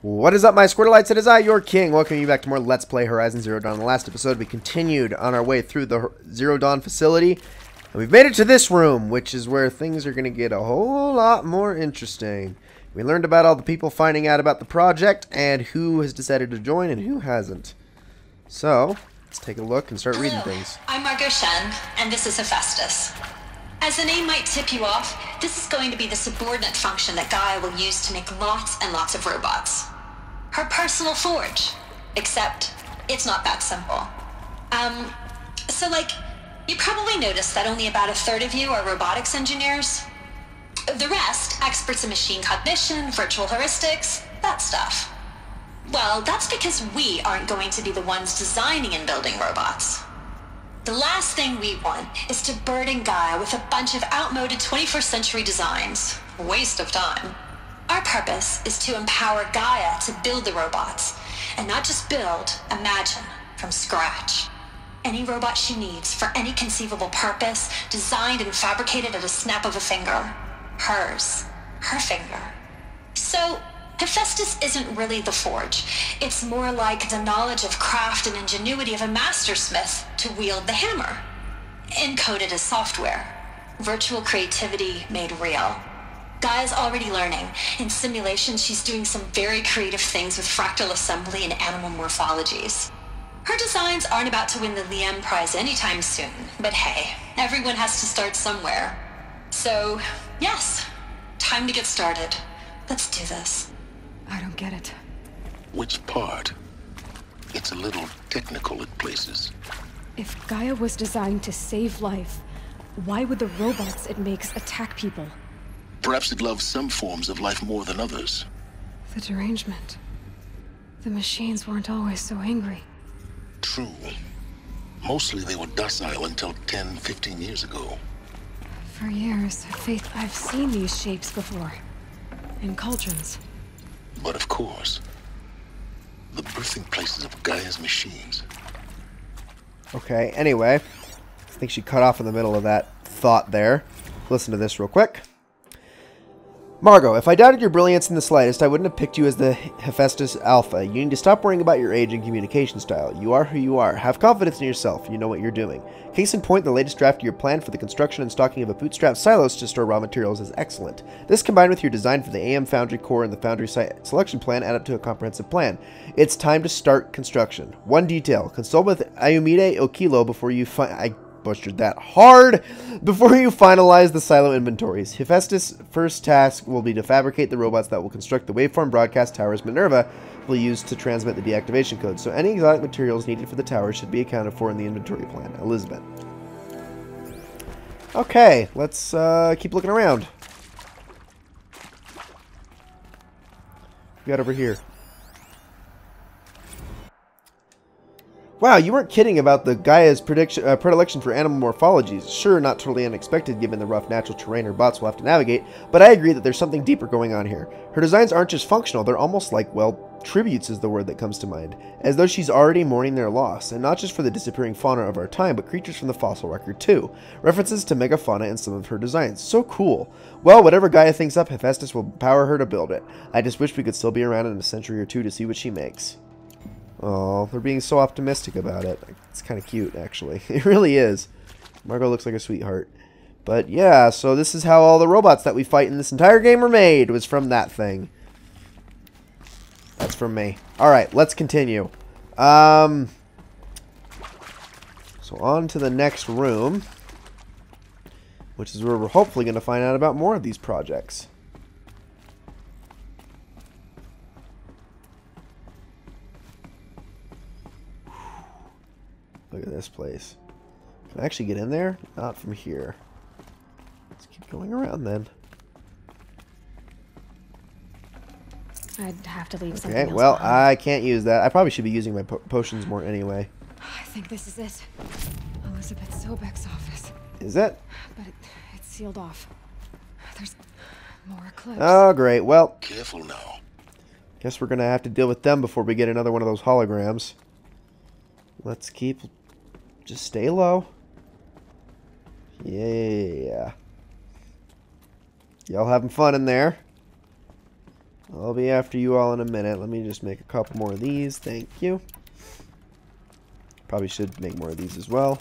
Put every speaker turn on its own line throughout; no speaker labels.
What is up, my Squirtleites? It is I, your king. Welcome you back to more Let's Play Horizon Zero Dawn. In the last episode, we continued on our way through the Zero Dawn facility, and we've made it to this room, which is where things are going to get a whole lot more interesting. We learned about all the people finding out about the project, and who has decided to join and who hasn't. So, let's take a look and start reading things.
I'm Margot Shen, and this is Hephaestus. As the name might tip you off, this is going to be the subordinate function that Gaia will use to make lots and lots of robots. Her personal forge. Except, it's not that simple. You probably noticed that only about a third of you are robotics engineers. The rest, experts in machine cognition, virtual heuristics, that stuff. Well, that's because we aren't going to be the ones designing and building robots. The last thing we want is to burden Gaia with a bunch of outmoded 21st century designs. Waste of time. Our purpose is to empower Gaia to build the robots, and not just build, imagine, from scratch. Any robot she needs for any conceivable purpose, designed and fabricated at a snap of a finger. Hers. Her finger. So, Hephaestus isn't really the forge. It's more like the knowledge of craft and ingenuity of a mastersmith to wield the hammer. Encoded as software. Virtual creativity made real. Gaia's already learning. In simulation, she's doing some very creative things with fractal assembly and animal morphologies. Her designs aren't about to win the Liam Prize anytime soon, but hey, everyone has to start somewhere. So, yes, time to get started. Let's do this.
I don't get it.
Which part? It's a little technical at places.
If Gaia was designed to save life, why would the robots it makes attack people?
Perhaps it loves some forms of life more than others.
The derangement. The machines weren't always so angry.
True. Mostly they were docile until 10, 15 years ago.
For years, Faith, I've seen these shapes before. In cauldrons.
But of course, the birthing places of Gaia's machines.
Okay, anyway, I think she cut off in the middle of that thought there. Listen to this real quick. Margot, if I doubted your brilliance in the slightest, I wouldn't have picked you as the Hephaestus Alpha. You need to stop worrying about your age and communication style. You are who you are. Have confidence in yourself. You know what you're doing. Case in point, the latest draft of your plan for the construction and stocking of a bootstrap silos to store raw materials is excellent. This, combined with your design for the AM Foundry core and the Foundry site selection plan, add up to a comprehensive plan. It's time to start construction. One detail. Consult with Ayumide Okilo before you I butchered that hard before you finalize the silo inventories. Hephaestus' first task will be to fabricate the robots that will construct the waveform broadcast towers Minerva will use to transmit the deactivation code, so any exotic materials needed for the towers should be accounted for in the inventory plan. Elizabeth. Okay, let's keep looking around. We got over here. Wow, you weren't kidding about the Gaia's predilection for animal morphologies. Sure, not totally unexpected given the rough natural terrain her bots will have to navigate, but I agree that there's something deeper going on here. Her designs aren't just functional, they're almost like, well, tributes is the word that comes to mind. As though she's already mourning their loss, and not just for the disappearing fauna of our time, but creatures from the fossil record too. References to megafauna in some of her designs. So cool. Well, whatever Gaia thinks up, Hephaestus will empower her to build it. I just wish we could still be around in a century or two to see what she makes. Oh, they're being so optimistic about it. It's kind of cute, actually. It really is. Margot looks like a sweetheart. But yeah, so this is how all the robots that we fight in this entire game are made. Was from that thing. That's from me. Alright, let's continue. So on to the next room. Which is where we're hopefully going to find out about more of these projects. Look at this place. Can I actually get in there? Not from here. Let's keep going around then.
I'd have to leave something
Okay,
else
well,
behind.
I can't use that. I probably should be using my potions more anyway.
I think this is it. Elizabeth Sobek's office.
Is it?
But it's sealed off. There's more clips.
Oh, great. Well,
Careful now.
guess we're going to have to deal with them before we get another one of those holograms. Let's keep... Just stay low. Yeah. Y'all having fun in there? I'll be after you all in a minute. Let me just make a couple more of these. Thank you. Probably should make more of these as well.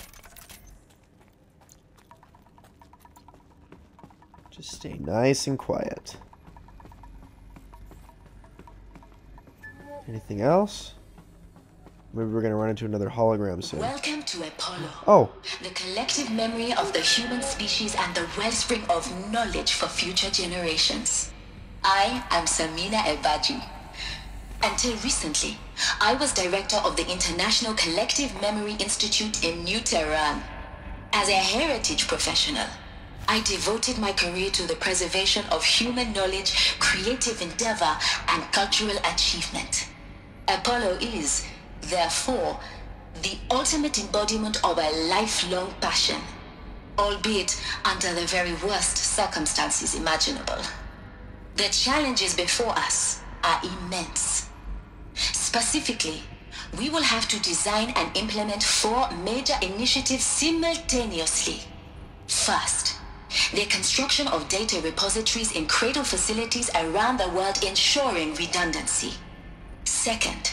Just stay nice and quiet. Anything else? Maybe we're going to run into another hologram soon.
Welcome to Apollo.
Oh.
The collective memory of the human species and the wellspring of knowledge for future generations. I am Samina Ebaji. Until recently, I was director of the International Collective Memory Institute in New Tehran. As a heritage professional, I devoted my career to the preservation of human knowledge, creative endeavor, and cultural achievement. Apollo is, therefore, the ultimate embodiment of a lifelong passion, albeit under the very worst circumstances imaginable. The challenges before us are immense. Specifically, we will have to design and implement 4 major initiatives simultaneously. First, the construction of data repositories in cradle facilities around the world, ensuring redundancy. Second,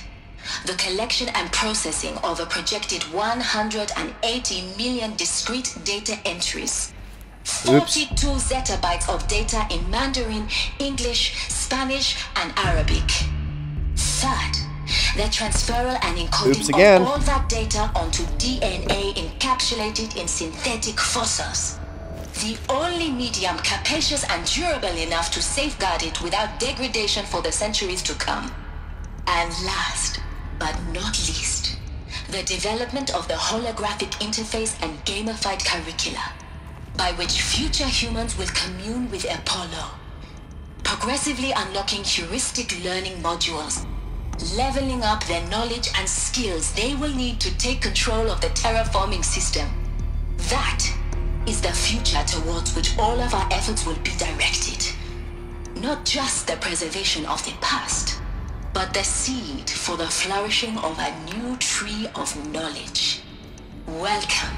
the collection and processing of a projected 180 million discrete data entries. 42 zettabytes of data in Mandarin, English, Spanish, and Arabic. Third, the transferal and encoding of all that data onto DNA encapsulated in synthetic fossils. The only medium capacious and durable enough to safeguard it without degradation for the centuries to come. And last, but not least, the development of the holographic interface and gamified curricula, by which future humans will commune with Apollo, progressively unlocking heuristic learning modules, leveling up their knowledge and skills they will need to take control of the terraforming system. That is the future towards which all of our efforts will be directed. Not just the preservation of the past, but the seed for the flourishing of a new tree of knowledge. Welcome,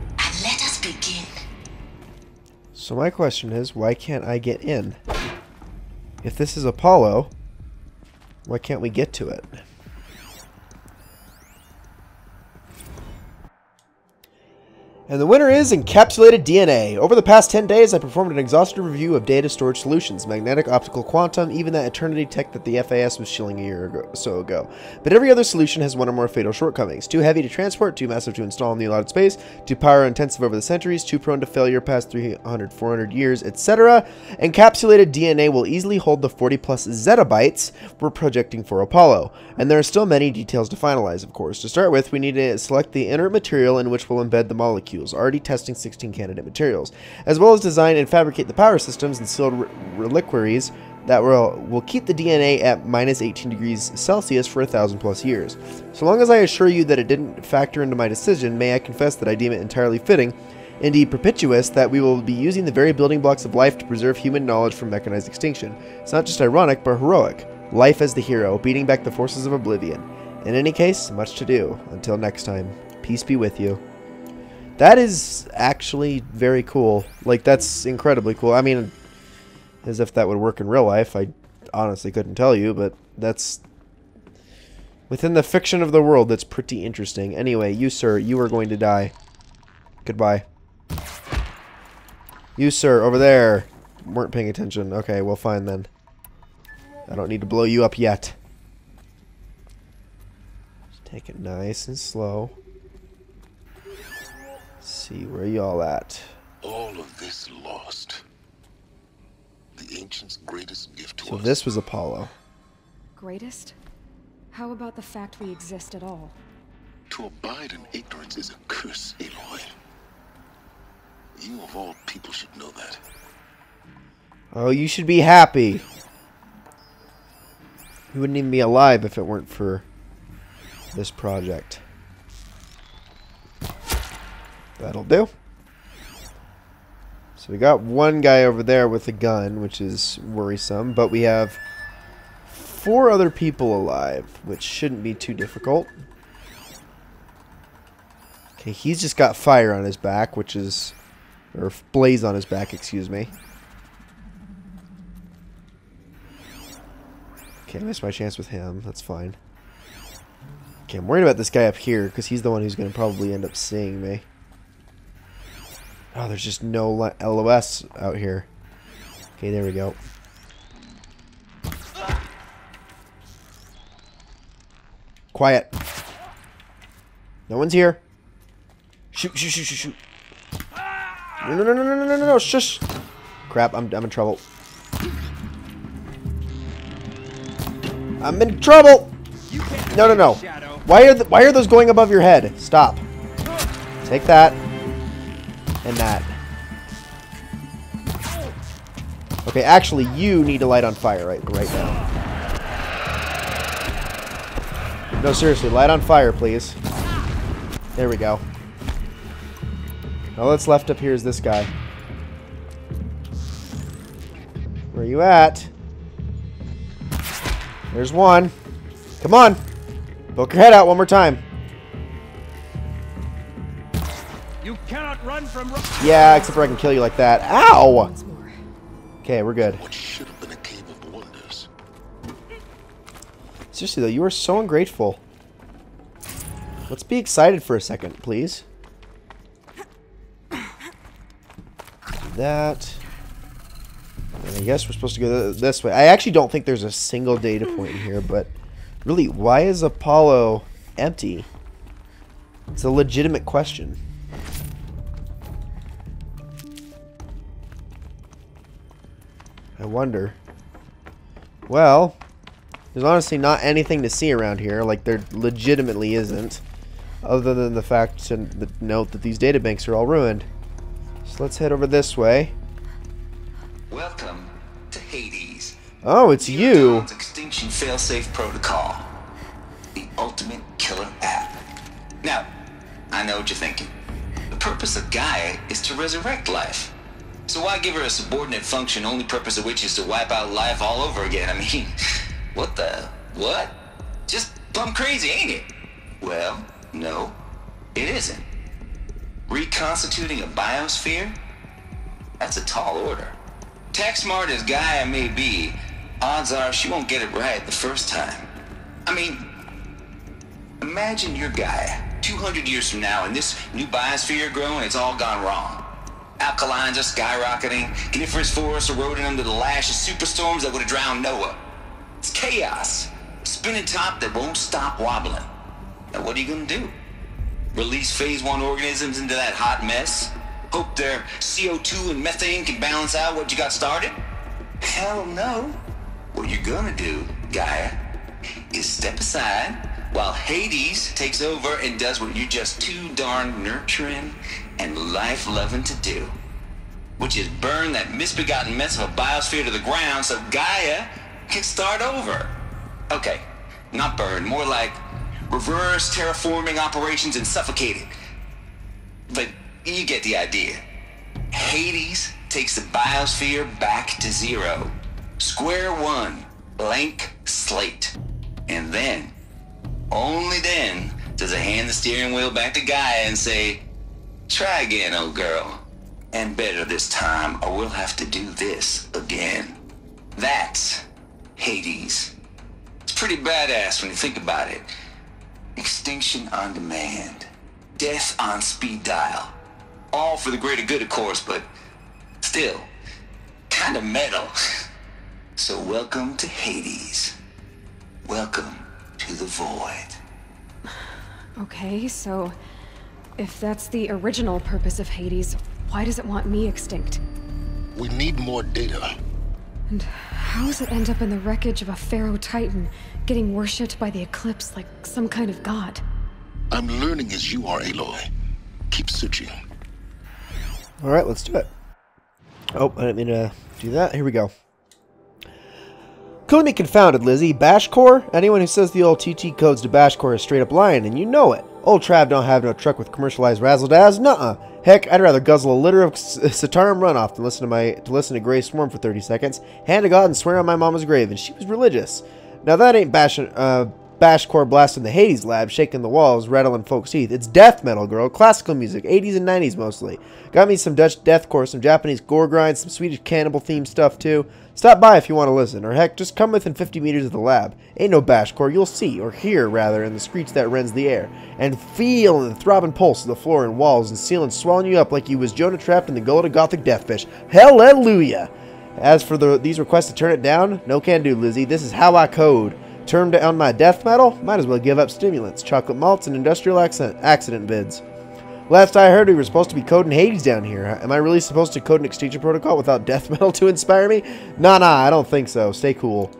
and let us begin.
So my question is, why can't I get in? If this is Apollo, why can't we get to it? And the winner is Encapsulated DNA. Over the past 10 days, I performed an exhaustive review of data storage solutions, magnetic, optical, quantum, even that eternity tech that the FAS was shilling a year or so ago. But every other solution has one or more fatal shortcomings. Too heavy to transport, too massive to install in the allotted space, too power intensive over the centuries, too prone to failure past 300, 400 years, etc. Encapsulated DNA will easily hold the 40 plus zettabytes we're projecting for Apollo. And there are still many details to finalize, of course. To start with, we need to select the inert material in which we'll embed the molecules, already testing 16 candidate materials, as well as design and fabricate the power systems and sealed reliquaries that will keep the DNA at minus 18 degrees Celsius for 1,000 plus years. So long as I assure you that it didn't factor into my decision, may I confess that I deem it entirely fitting, indeed propitious, that we will be using the very building blocks of life to preserve human knowledge from mechanized extinction. It's not just ironic, but heroic. Life as the hero, beating back the forces of oblivion. In any case, much to do. Until next time, peace be with you. That is actually very cool. Like, that's incredibly cool. I mean, as if that would work in real life, I honestly couldn't tell you, but that's... within the fiction of the world, that's pretty interesting. Anyway, you, sir, you are going to die. Goodbye. You, sir, over there. Weren't paying attention. Okay, well, fine then. I don't need to blow you up yet. Just take it nice and slow. See where y'all at.
All of this lost. The ancients' greatest gift to us.
So this was Apollo.
Greatest? How about the fact we exist at all?
To abide in ignorance is a curse, Aloy. You of all people should know that.
Oh, you should be happy. You wouldn't even be alive if it weren't for this project. That'll do. So we got one guy over there with a gun, which is worrisome, but we have 4 other people alive, which shouldn't be too difficult. Okay, he's just got fire on his back, which is... or blaze on his back, excuse me. Okay, I missed my chance with him. That's fine. Okay, I'm worried about this guy up here because he's the one who's going to probably end up seeing me. Oh, there's just no LOS out here. Okay, there we go. Quiet. No one's here. Shoot, shoot, shoot, shoot, shoot. No, no, no, no, no, no, no, no, shush. Crap, I'm in trouble. I'm in trouble. No, no, no. Why are those going above your head? Stop. Take that. And that. Okay, actually, you need to light on fire right now. No, seriously, light on fire, please. There we go. All that's left up here is this guy. Where are you at? There's one. Come on. Poke your head out one more time.
You cannot run from...
Yeah, except for I can kill you like that. Ow!
Once more.
Okay, we're good.
What should have been a cave of wonders.
Seriously, though, you are so ungrateful. Let's be excited for a second, please. That. And I guess we're supposed to go this way. I actually don't think there's a single data point in here, but really, why is Apollo empty? It's a legitimate question. I wonder. Well, there's honestly not anything to see around here. Like, there legitimately isn't. Other than the fact to note that these databanks are all ruined. So let's head over this way.
Welcome to Hades.
Oh, it's you.
Dawn's Extinction Failsafe Protocol. The ultimate killer app. Now, I know what you're thinking. The purpose of Gaia is to resurrect life. So why give her a subordinate function, only purpose of which is to wipe out life all over again? I mean, what the... what? Just plumb crazy, ain't it? Well, no, it isn't. Reconstituting a biosphere? That's a tall order. Tech smart as Gaia may be, odds are she won't get it right the first time. I mean, imagine your Gaia 200 years from now and this new biosphere growing, it's all gone wrong. Alkalines are skyrocketing, coniferous forests eroding under the lash of superstorms that would have drowned Noah. It's chaos, a spinning top that won't stop wobbling. Now what are you gonna do? Release phase 1 organisms into that hot mess? Hope their CO2 and methane can balance out what you got started? Hell no. What you're gonna do, Gaia, is step aside while Hades takes over and does what you're just too darn nurturing and life-loving to do. Which is burn that misbegotten mess of a biosphere to the ground so Gaia can start over. Okay, not burn, more like reverse terraforming operations and suffocate it. But you get the idea. Hades takes the biosphere back to zero. Square one, blank slate. And then, only then, does it hand the steering wheel back to Gaia and say, try again, old girl. And better this time, or we'll have to do this again. That's Hades. It's pretty badass when you think about it. Extinction on demand. Death on speed dial. All for the greater good, of course, but still, kind of metal. So welcome to Hades. Welcome to the void.
Okay, so if that's the original purpose of Hades, why does it want me extinct?
We need more data.
And how does it end up in the wreckage of a Pharaoh Titan, getting worshipped by the Eclipse like some kind of god?
I'm learning as you are, Aloy. Keep searching.
Alright, let's do it. Oh, I didn't mean to do that. Here we go. Couldn't be confounded, Lizzie. Bashcore? Anyone who says the old TT codes to Bashcore is straight up lying, and you know it. Old Trav don't have no truck with commercialized razzle-dazzle. Nuh-uh. Heck, I'd rather guzzle a liter of Satarum runoff than listen to Grey Swarm for 30 seconds, hand to God and swear on my mama's grave, and she was religious. Now that ain't bashcore blast in the Hades lab, shaking the walls, rattling folks' teeth. It's death metal, girl. Classical music, 80s and 90s mostly. Got me some Dutch deathcore, some Japanese gore grind, some Swedish cannibal-themed stuff too. Stop by if you want to listen, or heck, just come within 50 meters of the lab. Ain't no bashcore, you'll see, or hear rather, in the screech that rends the air, and feel the throbbing pulse of the floor and walls and ceiling swelling you up like you was Jonah trapped in the gullet of Gothic deathfish. Hallelujah! As for these requests to turn it down, no can do, Lizzie. This is how I code. Turn down my death metal? Might as well give up stimulants, chocolate malts, and industrial accident bids. Last I heard, we were supposed to be coding Hades down here. Am I really supposed to code an extinction protocol without death metal to inspire me? Nah, I don't think so. Stay cool.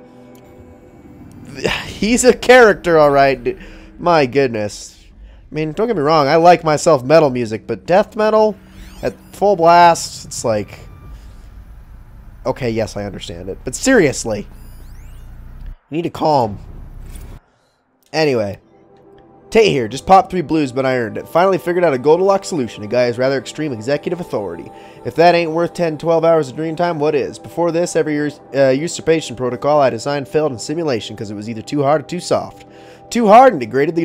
He's a character, alright. My goodness. I mean, don't get me wrong, I like myself metal music, but death metal at full blast, it's like... Okay, yes, I understand it. But seriously. You need to calm. Anyway. Tate here. Just popped 3 blues, but I earned it. Finally figured out a Goldilocks solution. A guy has rather extreme executive authority. If that ain't worth 10, 12 hours of dream time, what is? Before this, every usurpation protocol I designed failed in simulation because it was either too hard or too soft. Too hard and degraded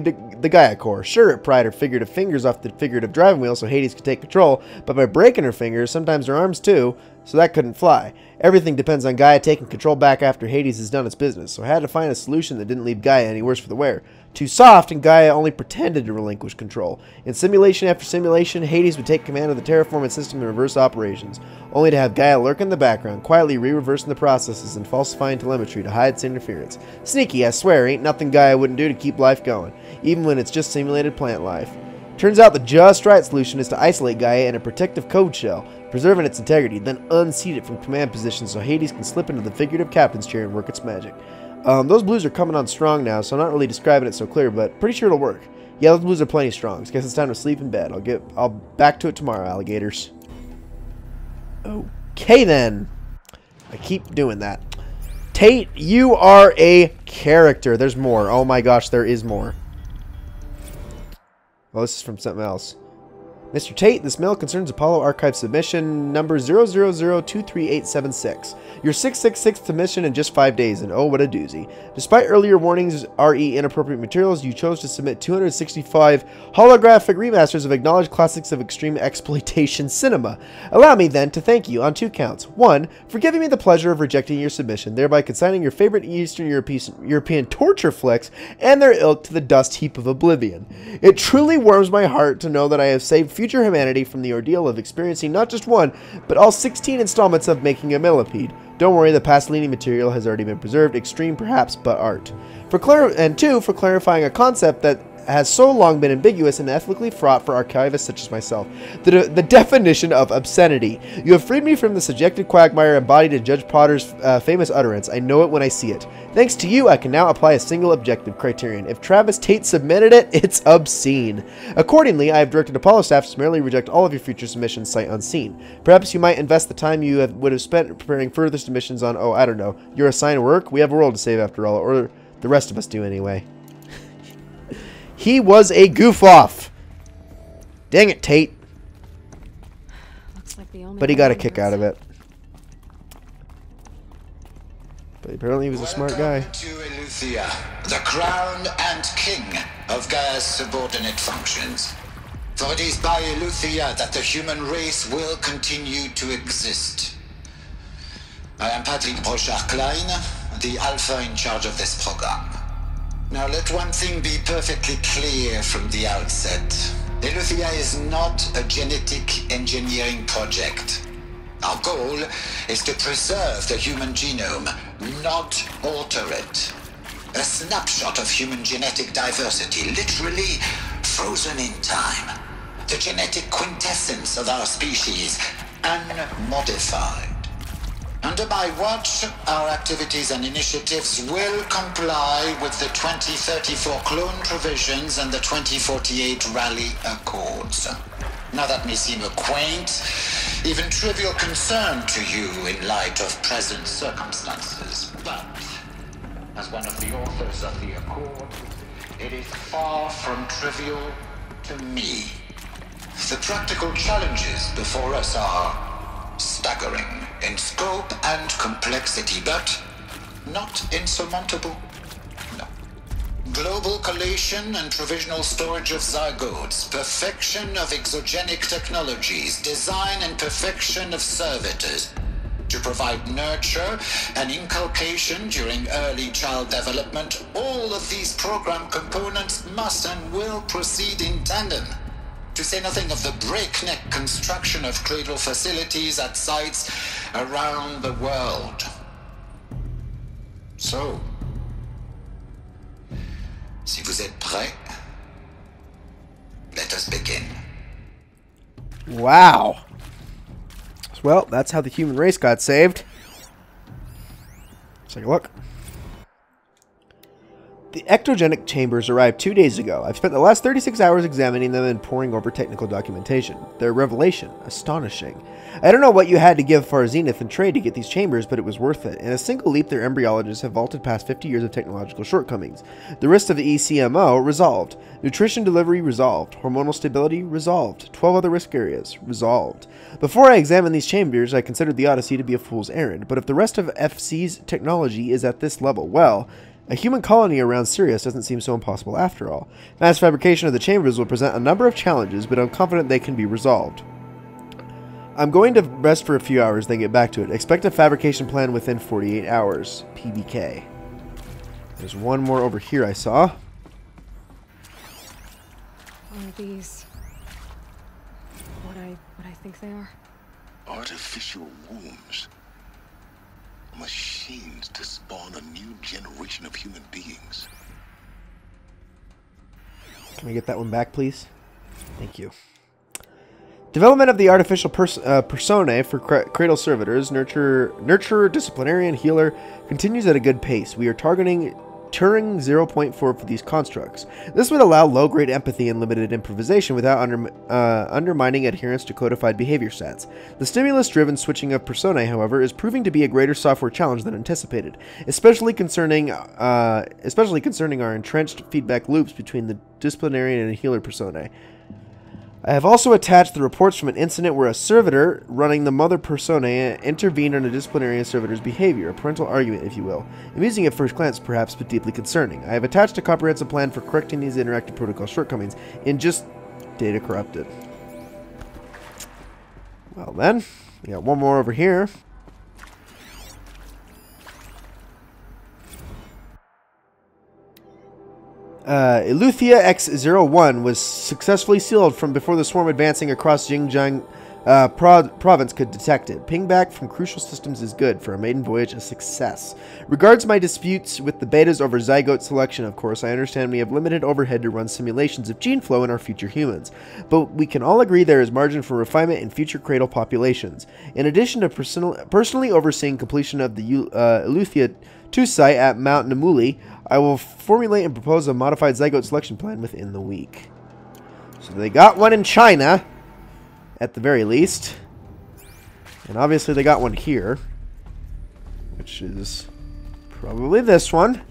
the Gaia core. Sure, it pried her figurative fingers off the figurative driving wheel so Hades could take control, but by breaking her fingers, sometimes her arms too, so that couldn't fly. Everything depends on Gaia taking control back after Hades has done its business, so I had to find a solution that didn't leave Gaia any worse for the wear. Too soft, and Gaia only pretended to relinquish control. In simulation after simulation, Hades would take command of the terraforming system and reverse operations, only to have Gaia lurk in the background, quietly re-reversing the processes and falsifying telemetry to hide its interference. Sneaky, I swear, ain't nothing Gaia wouldn't do to keep life going, even when it's just simulated plant life. Turns out the just right solution is to isolate Gaia in a protective code shell, preserving its integrity, then unseat it from command position so Hades can slip into the figurative captain's chair and work its magic. Those blues are coming on strong now, so I'm not really describing it so clear, but pretty sure it'll work. Yeah, those blues are plenty strong. Guess it's time to sleep in bed. I'll back to it tomorrow, alligators. Okay then. I keep doing that. Tate, you are a character. There's more. Oh my gosh, there is more. Well, this is from something else. Mr. Tate, this mail concerns Apollo Archive submission number 000-23876. Your 666th submission in just 5 days, and oh, what a doozy. Despite earlier warnings re inappropriate materials, you chose to submit 265 holographic remasters of acknowledged classics of extreme exploitation cinema. Allow me, then, to thank you on 2 counts. 1, for giving me the pleasure of rejecting your submission, thereby consigning your favorite Eastern European torture flicks and their ilk to the dust heap of oblivion. It truly warms my heart to know that I have saved future humanity from the ordeal of experiencing not just one, but all 16 installments of making a millipede. Don't worry, the Pasolini material has already been preserved, extreme perhaps, but art. And 2, for clarifying a concept that has so long been ambiguous and ethically fraught for archivists such as myself. The definition of obscenity. You have freed me from the subjective quagmire embodied in Judge Potter's famous utterance. I know it when I see it. Thanks to you, I can now apply a single objective criterion. If Travis Tate submitted it, it's obscene. Accordingly, I have directed Apollo staff to summarily reject all of your future submissions sight unseen. Perhaps you might invest the time you would have spent preparing further submissions on, oh, I don't know, your assigned work? We have a world to save after all, or the rest of us do anyway. He was a goof-off. Dang it, Tate.
Looks like the only
But he got a kick out of it. But apparently he was a smart guy.
Welcome to Eleuthia, the crown and king of Gaia's subordinate functions. For it is by Eleuthia that the human race will continue to exist. I am Patrick Brochard-Klein, the Alpha in charge of this program. Now let one thing be perfectly clear from the outset. Eleuthia is not a genetic engineering project. Our goal is to preserve the human genome, not alter it. A snapshot of human genetic diversity, literally frozen in time. The genetic quintessence of our species, unmodified. Under my watch, our activities and initiatives will comply with the 2034 clone provisions and the 2048 Raleigh Accords. Now that may seem a quaint, even trivial concern to you in light of present circumstances, but as one of the authors of the Accord, it is far from trivial to me. The practical challenges before us are staggering in scope and complexity, but not insurmountable. No.
Global collation and provisional storage of zygotes, perfection of exogenic technologies, design and perfection of servitors. To provide nurture and inculcation during early child development, all of these program components must and will proceed in tandem. To say nothing of the breakneck construction of cradle facilities at sites around the world. So, si vous êtes prêts, let us begin.
Wow. Well, that's how the human race got saved. Let's take a look. The ectogenic chambers arrived 2 days ago. I've spent the last 36 hours examining them and poring over technical documentation. Their revelation, astonishing. I don't know what you had to give Far Zenith in trade to get these chambers, but it was worth it. In a single leap, their embryologists have vaulted past 50 years of technological shortcomings. The rest of the ECMO resolved. Nutrition delivery resolved. Hormonal stability resolved. 12 other risk areas resolved. Before I examined these chambers, I considered the Odyssey to be a fool's errand, but if the rest of FC's technology is at this level, well, a human colony around Sirius doesn't seem so impossible after all. Mass fabrication of the chambers will present a number of challenges, but I'm confident they can be resolved. I'm going to rest for a few hours, then get back to it. Expect a fabrication plan within 48 hours. PBK. There's one more over here I saw.
Are these what I think they are?
Artificial wombs. Machines to spawn a new generation of human beings.
Can we get that one back, please? Thank you. Development of the artificial personae for cradle servitors, nurturer, disciplinarian, healer, continues at a good pace. We are targeting Turing 0.4 for these constructs. This would allow low-grade empathy and limited improvisation without undermining adherence to codified behavior sets. The stimulus-driven switching of personae, however, is proving to be a greater software challenge than anticipated, especially concerning our entrenched feedback loops between the disciplinarian and healer personae. I have also attached the reports from an incident where a servitor running the mother personae intervened on a disciplinarian servitor's behavior, a parental argument, if you will. Amusing at first glance, perhaps, but deeply concerning. I have attached a comprehensive plan for correcting these interactive protocol shortcomings in just Data Corrupted. Well then, we got one more over here. Eleuthia X-01 was successfully sealed from before the swarm advancing across Xinjiang province could detect it. Pingback from crucial systems is good. For a maiden voyage, a success. Regards my disputes with the betas over zygote selection, of course, I understand we have limited overhead to run simulations of gene flow in our future humans. But we can all agree there is margin for refinement in future cradle populations. In addition to personally overseeing completion of the Eleuthia 2 site at Mount Namuli, I will formulate and propose a modified zygote selection plan within the week. So they got one in China, at the very least. And obviously they got one here, which is probably this one.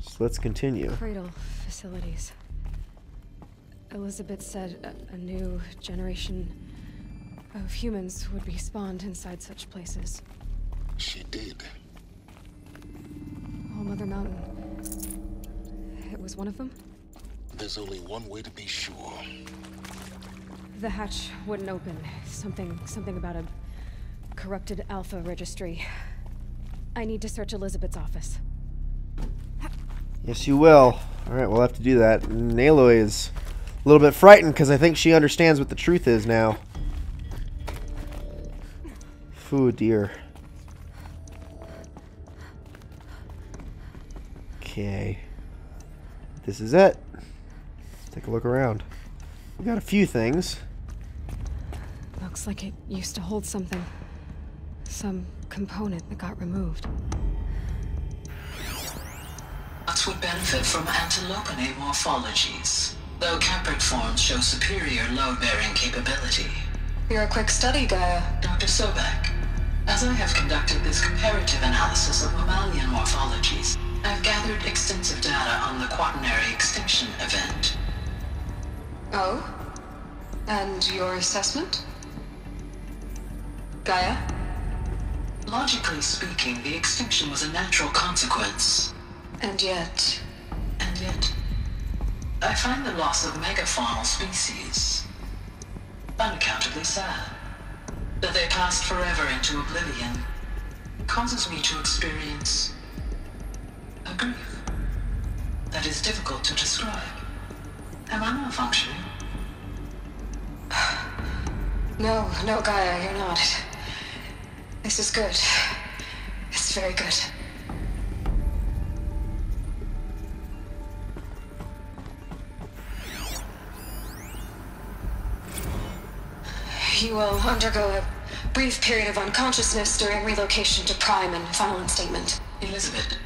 So let's continue.
Cradle facilities. Elizabeth said a new generation of humans would be spawned inside such places.
She did.
All Mother Mountain. It was one of them?
There's only one way to be sure.
The hatch wouldn't open. Something about a corrupted alpha registry. I need to search Elizabeth's office.
Yes, you will. Alright, we'll have to do that. And Aloy is a little bit frightened because I think she understands what the truth is now. Oh dear. Okay. This is it. Let's take a look around. We got a few things.
Looks like it used to hold something. Some component that got removed.
Bots would benefit from antilopinae morphologies, though caprid forms show superior load-bearing capability.
You're a quick study, Gaia.
Dr. Sobek, as I have conducted this comparative analysis of mammalian morphologies, I've gathered extensive data on the quaternary extinction event.
Oh? And your assessment? Gaia?
Logically speaking, the extinction was a natural consequence.
And yet,
yet, I find the loss of megafaunal species unaccountably sad. That they passed forever into oblivion causes me to experience a grief that is difficult to describe. Am I malfunctioning?
No, Gaia, you're not. This is good. It's very good. You will undergo a brief period of unconsciousness during relocation to Prime and final instatement.
Elizabeth,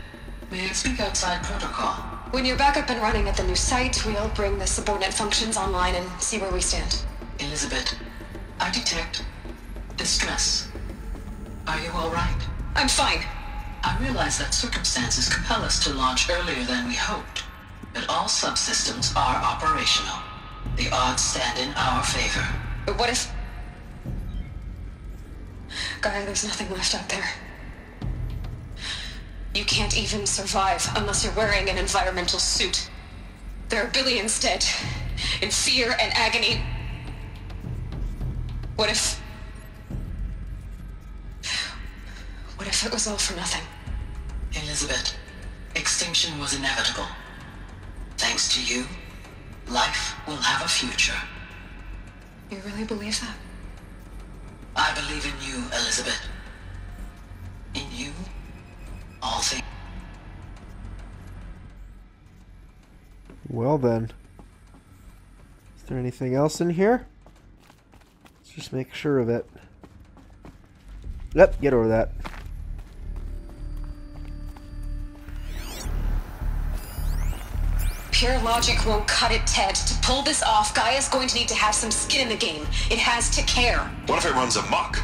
may I speak outside protocol?
When you're back up and running at the new site, we'll bring the subordinate functions online and see where we stand.
Elizabeth, I detect distress. Are you all right?
I'm fine.
I realize that circumstances compel us to launch earlier than we hoped, but all subsystems are operational. The odds stand in our favor.
But what if... Gaia, there's nothing left out there. You can't even survive unless you're wearing an environmental suit. There are billions dead, in fear and agony. What if it was all for nothing?
Elizabeth, extinction was inevitable. Thanks to you, life will have a future.
You really believe that?
I believe in you, Elizabeth. In you, all things.
Well then. Is there anything else in here? Let's just make sure of it. Yep, get over that.
Pure logic won't cut it, Ted. To pull this off, Gaia's going to need to have some skin in the game. It has to care.
What if it runs amok?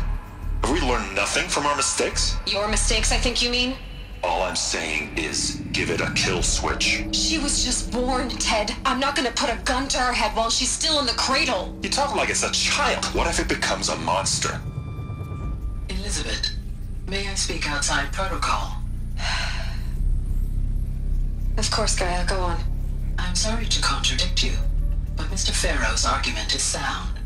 Have we learned nothing from our mistakes?
Your mistakes, I think you mean?
All I'm saying is, give it a kill switch.
She was just born, Ted. I'm not gonna put a gun to her head while she's still in the cradle.
You talk like it's a child. What if it becomes a monster?
Elizabeth, may I speak outside protocol?
Of course, Gaia, go on.
I'm sorry to contradict you, but Mr. Farrow's argument is sound.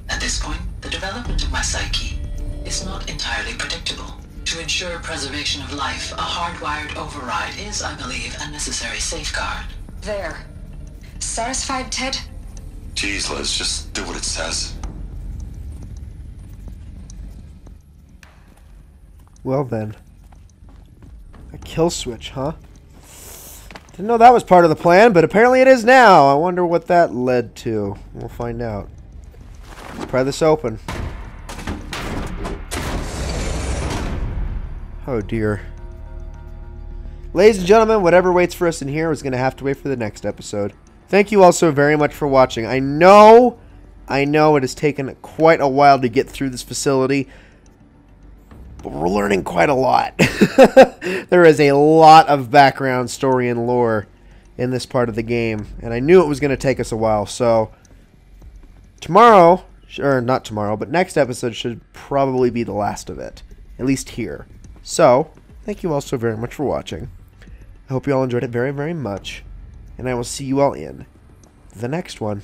At this point, the development of my psyche is not entirely predictable. To ensure preservation of life, a hardwired override is, I believe, a necessary safeguard.
There. Satisfied, Ted?
Jeez, Liz, just do what it says.
Well then. A kill switch, huh? Didn't know that was part of the plan, but apparently it is now. I wonder what that led to. We'll find out. Let's pry this open. Oh dear. Ladies and gentlemen, whatever waits for us in here is going to have to wait for the next episode. Thank you all so very much for watching. I know it has taken quite a while to get through this facility, but we're learning quite a lot. There is a lot of background story and lore in this part of the game, and I knew it was going to take us a while, so tomorrow, or not tomorrow, but next episode should probably be the last of it, at least here. So, thank you all so very much for watching. I hope you all enjoyed it very, very much, and I will see you all in the next one.